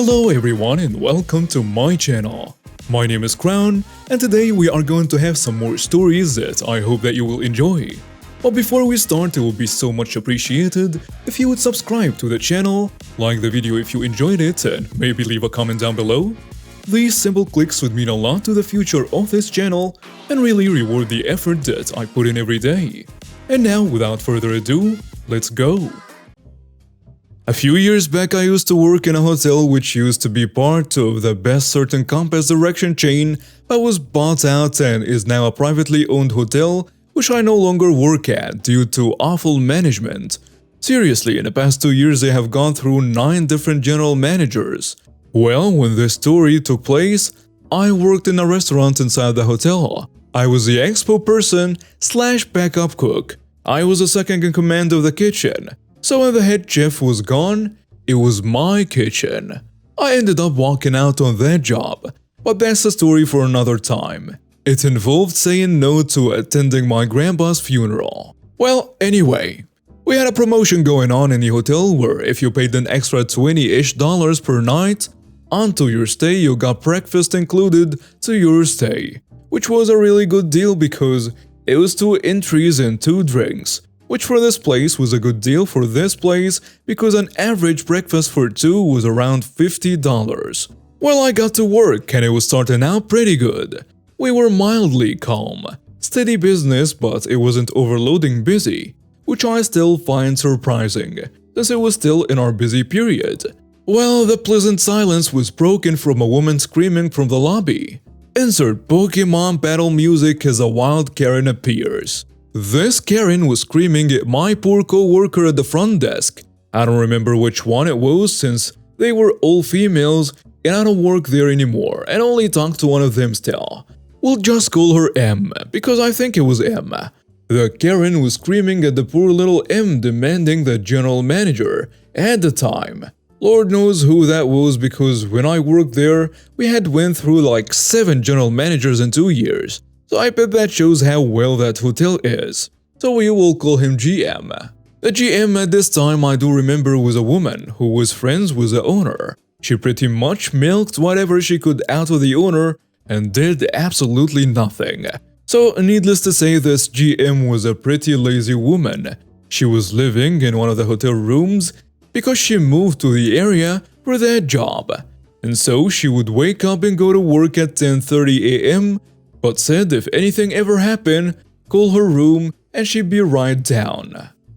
Hello everyone and welcome to my channel. My name is Crown and today we are going to have some more stories that I hope that you will enjoy. But before we start, it would be so much appreciated if you would subscribe to the channel, like the video if you enjoyed it, and maybe leave a comment down below. These simple clicks would mean a lot to the future of this channel and really reward the effort that I put in every day. And now, without further ado, let's go! A few years back, I used to work in a hotel which used to be part of the Best Certain Compass Direction chain, but was bought out and is now a privately owned hotel which I no longer work at due to awful management. Seriously, in the past 2 years they have gone through 9 different general managers. Well, when this story took place, I worked in a restaurant inside the hotel. I was the expo person / backup cook. I was the second in command of the kitchen. So when the head chef was gone, it was my kitchen. I ended up walking out on that job, but that's a story for another time. It involved saying no to attending my grandpa's funeral. Well, anyway, we had a promotion going on in the hotel where if you paid an extra $20-ish per night onto your stay, you got breakfast included to your stay, which was a really good deal because it was 2 entries and 2 drinks. Which for this place was a good deal for this place because an average breakfast for 2 was around $50. Well, I got to work and it was starting out pretty good. We were mildly calm, steady business, but it wasn't overloading busy, which I still find surprising, since it was still in our busy period. Well, the pleasant silence was broken from a woman screaming from the lobby. Insert Pokemon battle music as a wild Karen appears. This Karen was screaming at my poor co-worker at the front desk. I don't remember which one it was since they were all females and I don't work there anymore and only talk to one of them still. We'll just call her M because I think it was M. The Karen was screaming at the poor little M, demanding the general manager at the time. Lord knows who that was because when I worked there, we had went through like 7 general managers in 2 years. So I bet that shows how well that hotel is. So we will call him GM. The GM at this time I do remember was a woman who was friends with the owner. She pretty much milked whatever she could out of the owner and did absolutely nothing. So needless to say, this GM was a pretty lazy woman. She was living in one of the hotel rooms because she moved to the area for that job. And so she would wake up and go to work at 10:30 a.m. but said if anything ever happened, call her room and she'd be right down.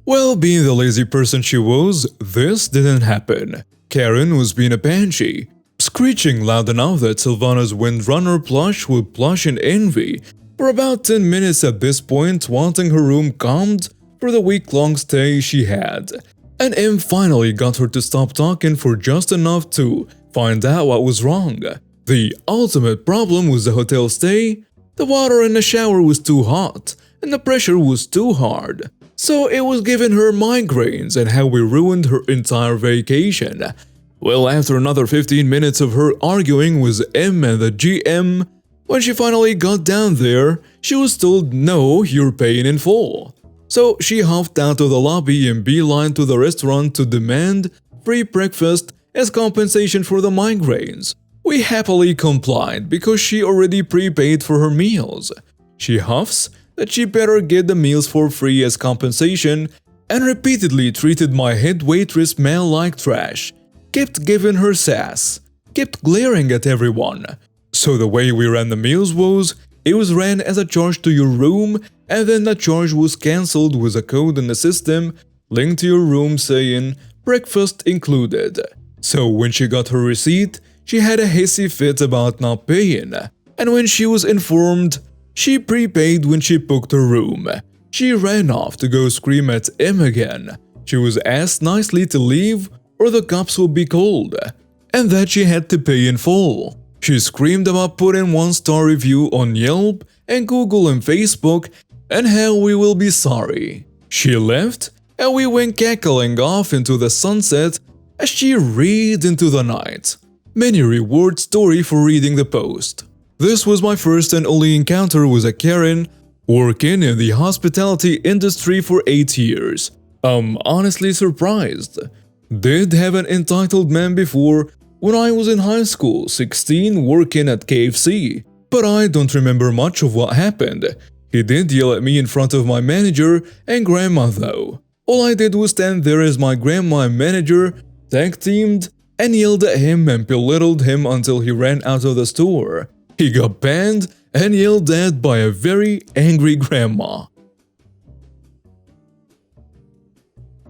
Well, being the lazy person she was, this didn't happen. Karen was being a banshee, screeching loud enough that Sylvana's Windrunner plush would blush in envy for about 10 minutes at this point, wanting her room calmed for the week-long stay she had. And M finally got her to stop talking for just enough to find out what was wrong. The ultimate problem was the hotel stay. The water in the shower was too hot, and the pressure was too hard. So it was giving her migraines and how we ruined her entire vacation. Well, after another 15 minutes of her arguing with M and the GM, when she finally got down there, she was told, no, you're paying in full. So she huffed out of the lobby and beeline to the restaurant to demand free breakfast as compensation for the migraines. We happily complied because she already prepaid for her meals. She huffs that she better get the meals for free as compensation and repeatedly treated my head waitress Mel like trash, kept giving her sass, kept glaring at everyone. So the way we ran the meals was, it was ran as a charge to your room and then the charge was cancelled with a code in the system linked to your room saying breakfast included. So when she got her receipt, she had a hissy fit about not paying, and when she was informed she prepaid when she booked her room, she ran off to go scream at M again. She was asked nicely to leave or the cops would be called, and that she had to pay in full. She screamed about putting 1-star review on Yelp and Google and Facebook and how we will be sorry. She left and we went cackling off into the sunset as she read into the night. Many reward story for reading the post. This was my first and only encounter with a Karen working in the hospitality industry for 8 years. I'm honestly surprised. Did have an entitled man before, when I was in high school, 16, working at KFC. But I don't remember much of what happened. He did yell at me in front of my manager and grandma though. All I did was stand there as my grandma and manager tag-teamed and yelled at him and belittled him until he ran out of the store. He got banned and yelled at by a very angry grandma.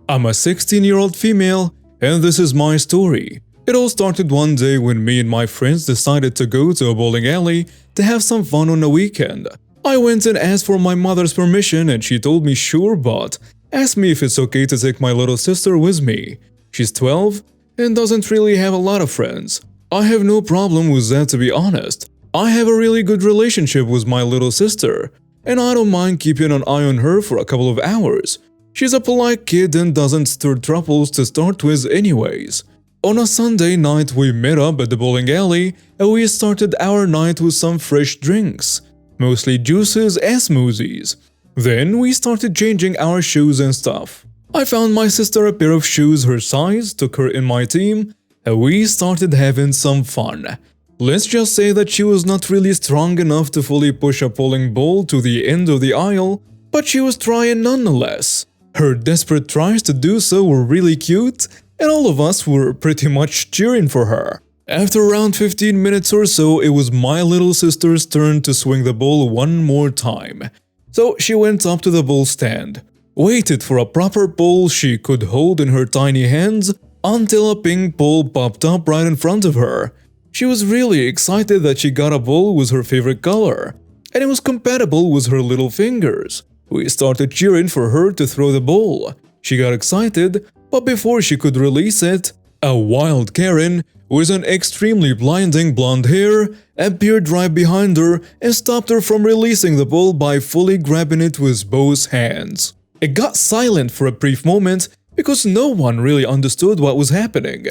I'm a 16-year-old female, and this is my story. It all started one day when me and my friends decided to go to a bowling alley to have some fun on a weekend. I went and asked for my mother's permission and she told me sure, but asked me if it's okay to take my little sister with me. She's 12 and doesn't really have a lot of friends. I have no problem with that, to be honest. I have a really good relationship with my little sister, and I don't mind keeping an eye on her for a couple of hours. She's a polite kid and doesn't stir troubles to start with anyways. On a Sunday night, we met up at the bowling alley and we started our night with some fresh drinks, mostly juices and smoothies. Then we started changing our shoes and stuff. I found my sister a pair of shoes her size, took her in my team, and we started having some fun. Let's just say that she was not really strong enough to fully push a bowling ball to the end of the aisle, but she was trying nonetheless. Her desperate tries to do so were really cute, and all of us were pretty much cheering for her. After around 15 minutes or so, it was my little sister's turn to swing the ball one more time. So she went up to the ball stand, waited for a proper ball she could hold in her tiny hands until a pink ball popped up right in front of her. She was really excited that she got a ball with her favorite color, and it was compatible with her little fingers. We started cheering for her to throw the ball. She got excited, but before she could release it, a wild Karen with an extremely blinding blonde hair appeared right behind her and stopped her from releasing the ball by fully grabbing it with both hands. It got silent for a brief moment because no one really understood what was happening.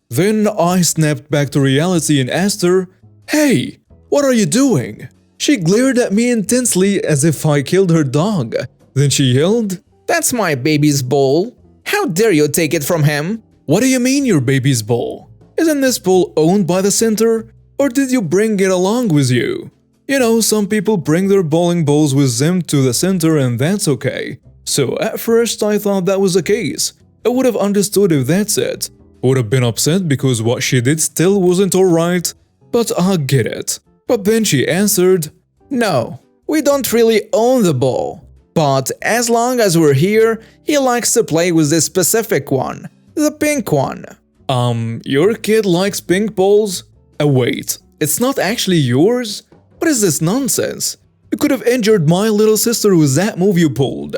Then I snapped back to reality and asked her, "Hey, what are you doing?" She glared at me intensely as if I killed her dog. Then she yelled, "That's my baby's bowl. How dare you take it from him?" "What do you mean your baby's bowl? Isn't this bowl owned by the center? Or did you bring it along with you?" You know, some people bring their bowling balls with them to the center and that's okay. So at first I thought that was the case. I would have understood if that's it. Would have been upset because what she did still wasn't alright, but I get it. But then she answered, "No, we don't really own the ball. But as long as we're here, he likes to play with this specific one, the pink one." Your kid likes pink balls? Wait, it's not actually yours? What is this nonsense? You could have injured my little sister with that move you pulled.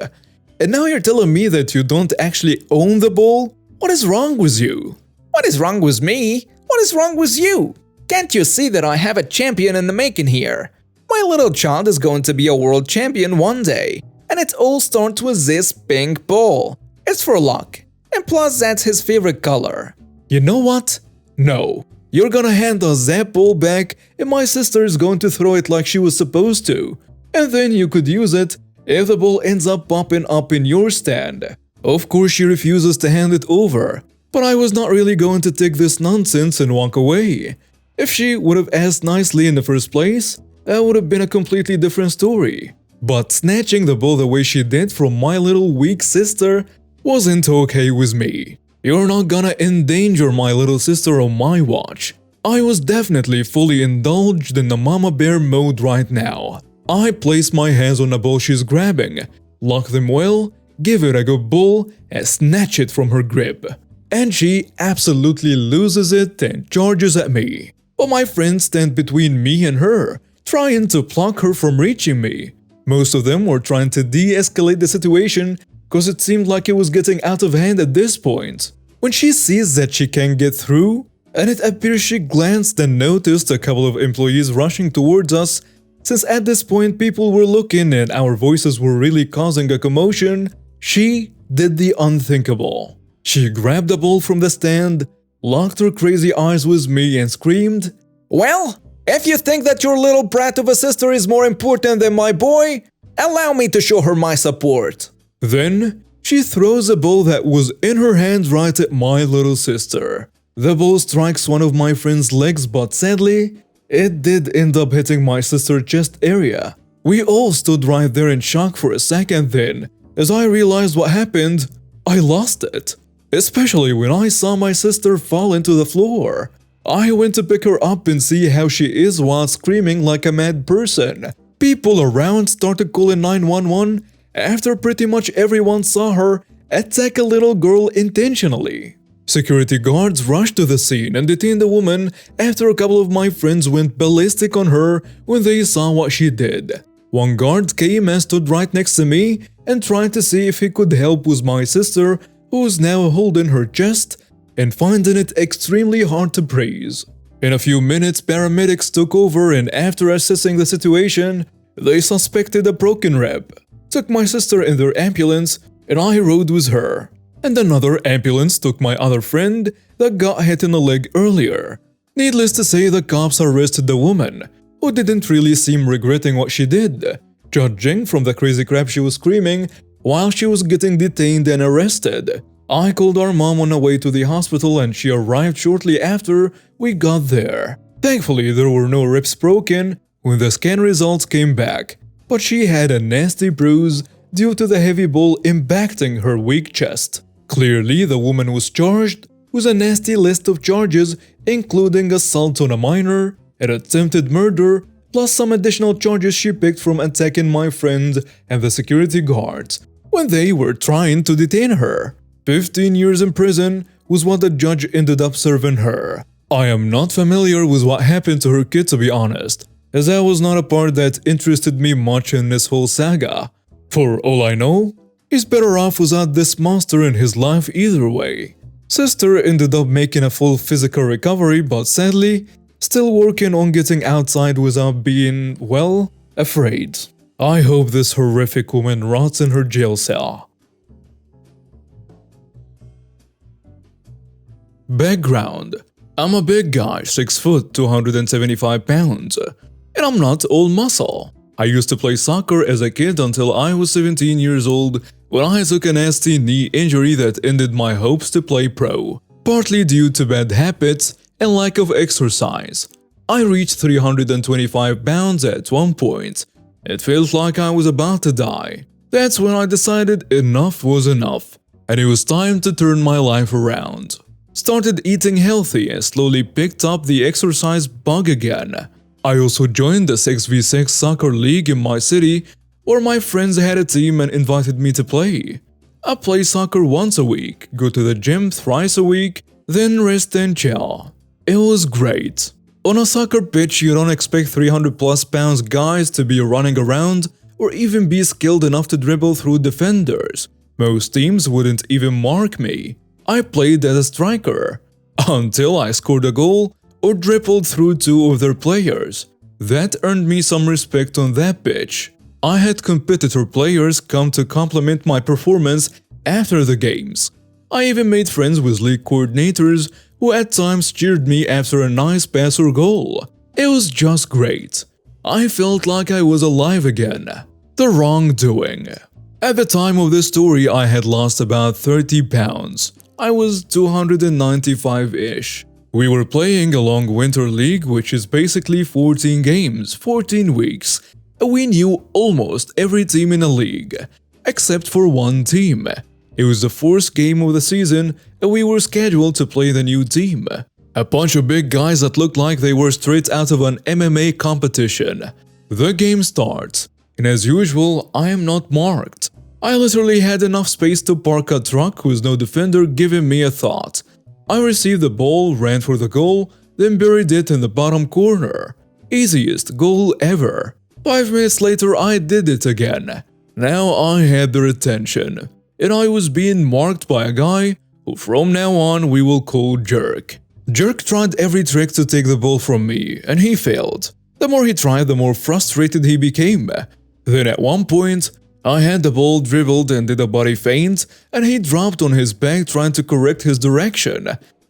And now you're telling me that you don't actually own the ball? What is wrong with you? What is wrong with me? What is wrong with you? Can't you see that I have a champion in the making here? My little child is going to be a world champion one day, and it all starts with this pink ball. It's for luck, and plus that's his favorite color. You know what? No. You're gonna hand us that ball back and my sister is going to throw it like she was supposed to. And then you could use it if the ball ends up popping up in your stand. Of course she refuses to hand it over, but I was not really going to take this nonsense and walk away. If she would have asked nicely in the first place, that would have been a completely different story. But snatching the ball the way she did from my little weak sister wasn't okay with me. You're not gonna endanger my little sister on my watch. I was definitely fully indulged in the mama bear mode right now. I place my hands on the ball she's grabbing, lock them well, give it a good pull, and snatch it from her grip. And she absolutely loses it and charges at me. But my friends stand between me and her, trying to block her from reaching me. Most of them were trying to de-escalate the situation because it seemed like it was getting out of hand at this point. When she sees that she can't get through, and it appears she glanced and noticed a couple of employees rushing towards us, since at this point people were looking and our voices were really causing a commotion, she did the unthinkable. She grabbed the ball from the stand, locked her crazy eyes with me and screamed, "Well, if you think that your little brat of a sister is more important than my boy, allow me to show her my support." Then she throws a ball that was in her hand right at my little sister. The ball strikes one of my friend's legs, but sadly, it did end up hitting my sister's chest area. We all stood right there in shock for a second. Then, as I realized what happened, I lost it. Especially when I saw my sister fall into the floor. I went to pick her up and see how she is while screaming like a mad person. People around started calling 911 after pretty much everyone saw her attack a little girl intentionally. Security guards rushed to the scene and detained the woman after a couple of my friends went ballistic on her when they saw what she did. One guard came and stood right next to me and tried to see if he could help with my sister, who is now holding her chest and finding it extremely hard to breathe. In a few minutes, paramedics took over, and after assessing the situation, they suspected a broken rib, took my sister in their ambulance, and I rode with her. And another ambulance took my other friend that got hit in the leg earlier. Needless to say, the cops arrested the woman, who didn't really seem regretting what she did, judging from the crazy crap she was screaming while she was getting detained and arrested. I called our mom on the way to the hospital and she arrived shortly after we got there. Thankfully, there were no ribs broken when the scan results came back, but she had a nasty bruise due to the heavy ball impacting her weak chest. Clearly, the woman was charged with a nasty list of charges, including assault on a minor and attempted murder, plus some additional charges she picked from attacking my friend and the security guards when they were trying to detain her. 15 years in prison was what the judge ended up serving her. I am not familiar with what happened to her kid, to be honest, as that was not a part that interested me much in this whole saga. For all I know, he's better off without this monster in his life either way. Sister ended up making a full physical recovery, but sadly, still working on getting outside without being, well, afraid. I hope this horrific woman rots in her jail cell. Background: I'm a big guy, 6 foot, 275 pounds, and I'm not all muscle. I used to play soccer as a kid until I was 17 years old when I took a nasty knee injury that ended my hopes to play pro, partly due to bad habits and lack of exercise. I reached 325 pounds at one point. It felt like I was about to die. That's when I decided enough was enough, and it was time to turn my life around. Started eating healthy and slowly picked up the exercise bug again. I also joined the 6v6 soccer league in my city, where my friends had a team and invited me to play. I play soccer once a week, go to the gym thrice a week, then rest and chill. It was great. On a soccer pitch, you don't expect 300 plus pounds guys to be running around or even be skilled enough to dribble through defenders. Most teams wouldn't even mark me. I played as a striker, until I scored a goal or dribbled through two of their players. That earned me some respect on that pitch. I had competitor players come to compliment my performance after the games. I even made friends with league coordinators who at times cheered me after a nice pass or goal. It was just great. I felt like I was alive again. The wrongdoing. At the time of this story, I had lost about 30 pounds. I was 295-ish. We were playing a long winter league, which is basically 14 games, 14 weeks. We knew almost every team in the league, except for one team. It was the fourth game of the season, and we were scheduled to play the new team. A bunch of big guys that looked like they were straight out of an MMA competition. The game starts, and as usual, I am not marked. I literally had enough space to park a truck with no defender giving me a thought. I received the ball, ran for the goal, then buried it in the bottom corner. Easiest goal ever. 5 minutes later, I did it again. Now I had their attention, and I was being marked by a guy who from now on we will call Jerk. Jerk tried every trick to take the ball from me, and he failed. The more he tried, the more frustrated he became. Then at one point, I had the ball dribbled and did a body feint, and he dropped on his back trying to correct his direction.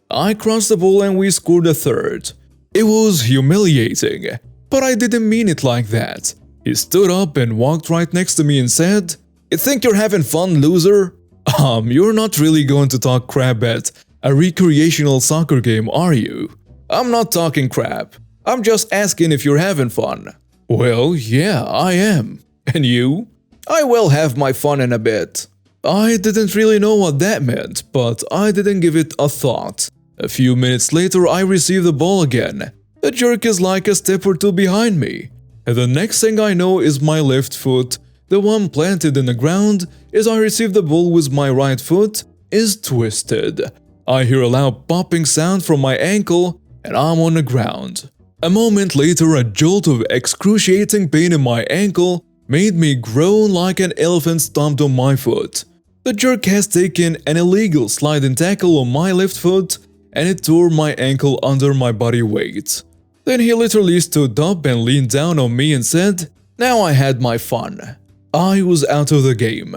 I crossed the ball and we scored a third. It was humiliating, but I didn't mean it like that. He stood up and walked right next to me and said, "You think you're having fun, loser? You're not really going to talk crap at a recreational soccer game, are you? I'm not talking crap. I'm just asking if you're having fun. Well, yeah, I am. And you? I will have my fun in a bit. I didn't really know what that meant, but I didn't give it a thought. A few minutes later, I received the ball again. The jerk is like a step or two behind me. And the next thing I know is my left foot, the one planted in the ground, as I receive the ball with my right foot, is twisted. I hear a loud popping sound from my ankle, and I'm on the ground. A moment later, a jolt of excruciating pain in my ankle made me groan like an elephant stomped on my foot. The jerk has taken an illegal sliding tackle on my left foot, and it tore my ankle under my body weight. Then he literally stood up and leaned down on me and said, "Now I had my fun." I was out of the game.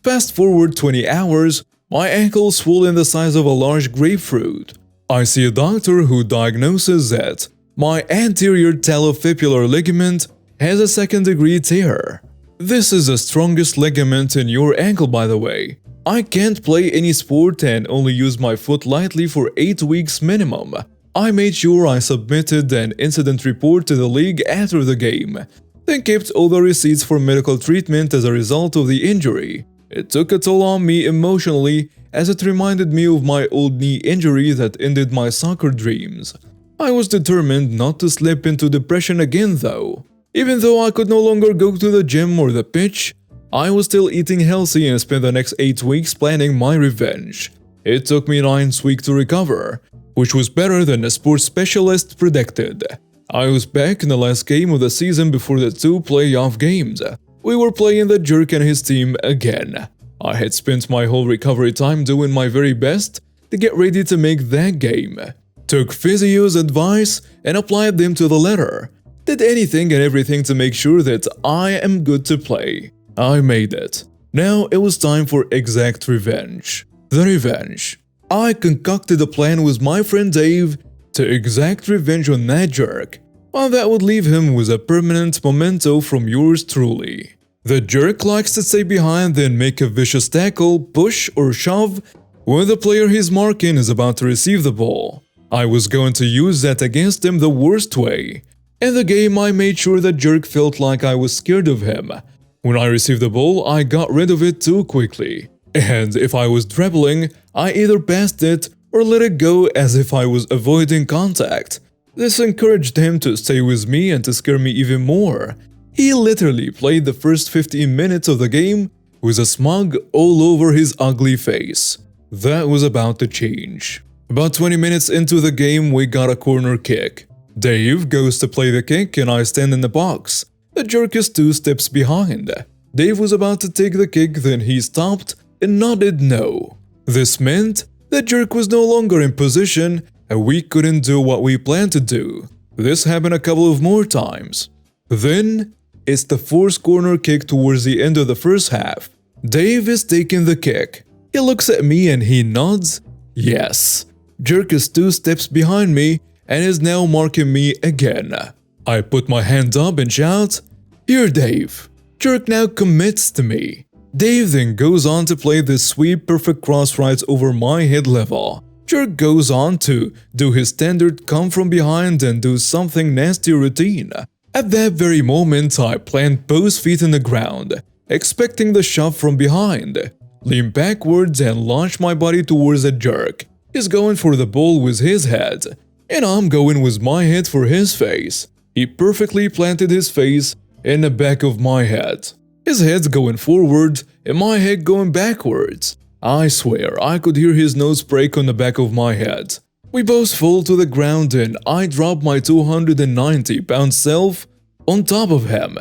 Fast forward 20 hours, my ankle swollen the size of a large grapefruit. I see a doctor who diagnoses that my anterior talofibular ligament has a second-degree tear. This is the strongest ligament in your ankle, by the way. I can't play any sport and only use my foot lightly for 8 weeks minimum. I made sure I submitted an incident report to the league after the game, then kept all the receipts for medical treatment as a result of the injury. It took a toll on me emotionally, as it reminded me of my old knee injury that ended my soccer dreams. I was determined not to slip into depression again though. Even though I could no longer go to the gym or the pitch, I was still eating healthy and spent the next 8 weeks planning my revenge. It took me 9 weeks to recover, which was better than the sports specialist predicted. I was back in the last game of the season before the 2 playoff games. We were playing the jerk and his team again. I had spent my whole recovery time doing my very best to get ready to make that game. Took physio's advice and applied them to the letter. Did anything and everything to make sure that I am good to play. I made it. Now it was time for exact revenge. The revenge. I concocted a plan with my friend Dave to exact revenge on that jerk, while that would leave him with a permanent memento from yours truly. The jerk likes to stay behind and make a vicious tackle, push or shove when the player he's marking is about to receive the ball. I was going to use that against him the worst way. In the game, I made sure the jerk felt like I was scared of him. When I received the ball, I got rid of it too quickly. And if I was dribbling, I either passed it or let it go as if I was avoiding contact. This encouraged him to stay with me and to scare me even more. He literally played the first 15 minutes of the game with a smug all over his ugly face. That was about to change. About 20 minutes into the game, we got a corner kick. Dave goes to play the kick and I stand in the box. The jerk is 2 steps behind. Dave was about to take the kick, then he stopped and nodded no. This meant the jerk was no longer in position and we couldn't do what we planned to do. This happened a couple of more times. Then, it's the 4th corner kick towards the end of the first half. Dave is taking the kick. He looks at me and he nods. Yes. Jerk is 2 steps behind me and is now marking me again. I put my hand up and shout, "Here, Dave." Jerk now commits to me. Dave then goes on to play this sweet perfect cross right over my head level. Jerk goes on to do his standard come from behind and do something nasty routine. At that very moment, I plant both feet in the ground, expecting the shove from behind, lean backwards and launch my body towards the jerk. He's going for the ball with his head, and I'm going with my head for his face. He perfectly planted his face in the back of my head. His head's going forward and my head going backwards. I swear I could hear his nose break on the back of my head. We both fall to the ground and I drop my 290-pound self on top of him,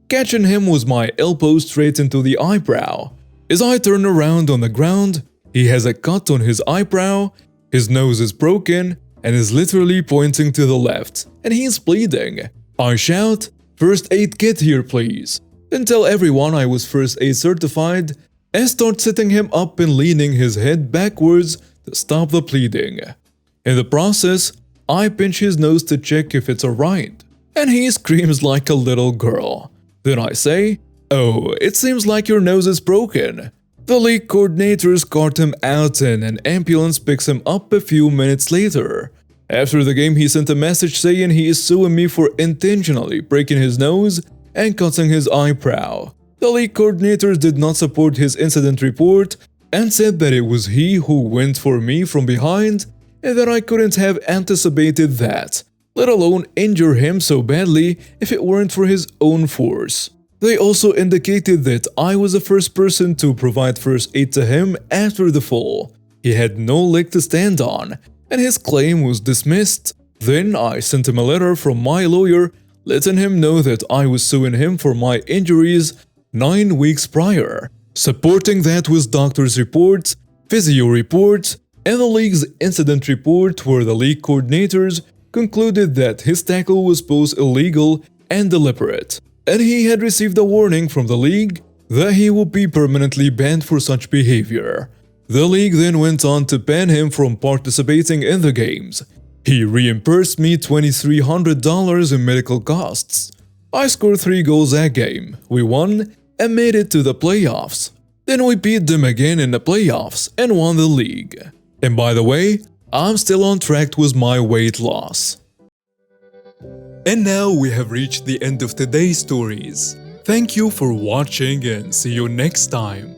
catching him with my elbow straight into the eyebrow. As I turn around on the ground, he has a cut on his eyebrow, his nose is broken, and is literally pointing to the left, and he's bleeding. I shout, "First aid kit here please," then tell everyone I was first aid certified, and start sitting him up and leaning his head backwards to stop the bleeding. In the process, I pinch his nose to check if it's alright, and he screams like a little girl. Then I say, "Oh, it seems like your nose is broken." The league coordinators caught him out and an ambulance picks him up a few minutes later. After the game, he sent a message saying he is suing me for intentionally breaking his nose and cutting his eyebrow. The league coordinators did not support his incident report and said that it was he who went for me from behind and that I couldn't have anticipated that, let alone injure him so badly if it weren't for his own force. They also indicated that I was the first person to provide first aid to him after the fall. He had no leg to stand on, and his claim was dismissed. Then I sent him a letter from my lawyer letting him know that I was suing him for my injuries 9 weeks prior, supporting that with doctor's reports, physio reports, and the league's incident report where the league coordinators concluded that his tackle was both illegal and deliberate, and he had received a warning from the league that he would be permanently banned for such behavior. The league then went on to ban him from participating in the games. He reimbursed me $2,300 in medical costs. I scored 3 goals that game, we won, and made it to the playoffs. Then we beat them again in the playoffs and won the league. And by the way, I'm still on track with my weight loss. And now we have reached the end of today's stories. Thank you for watching and see you next time.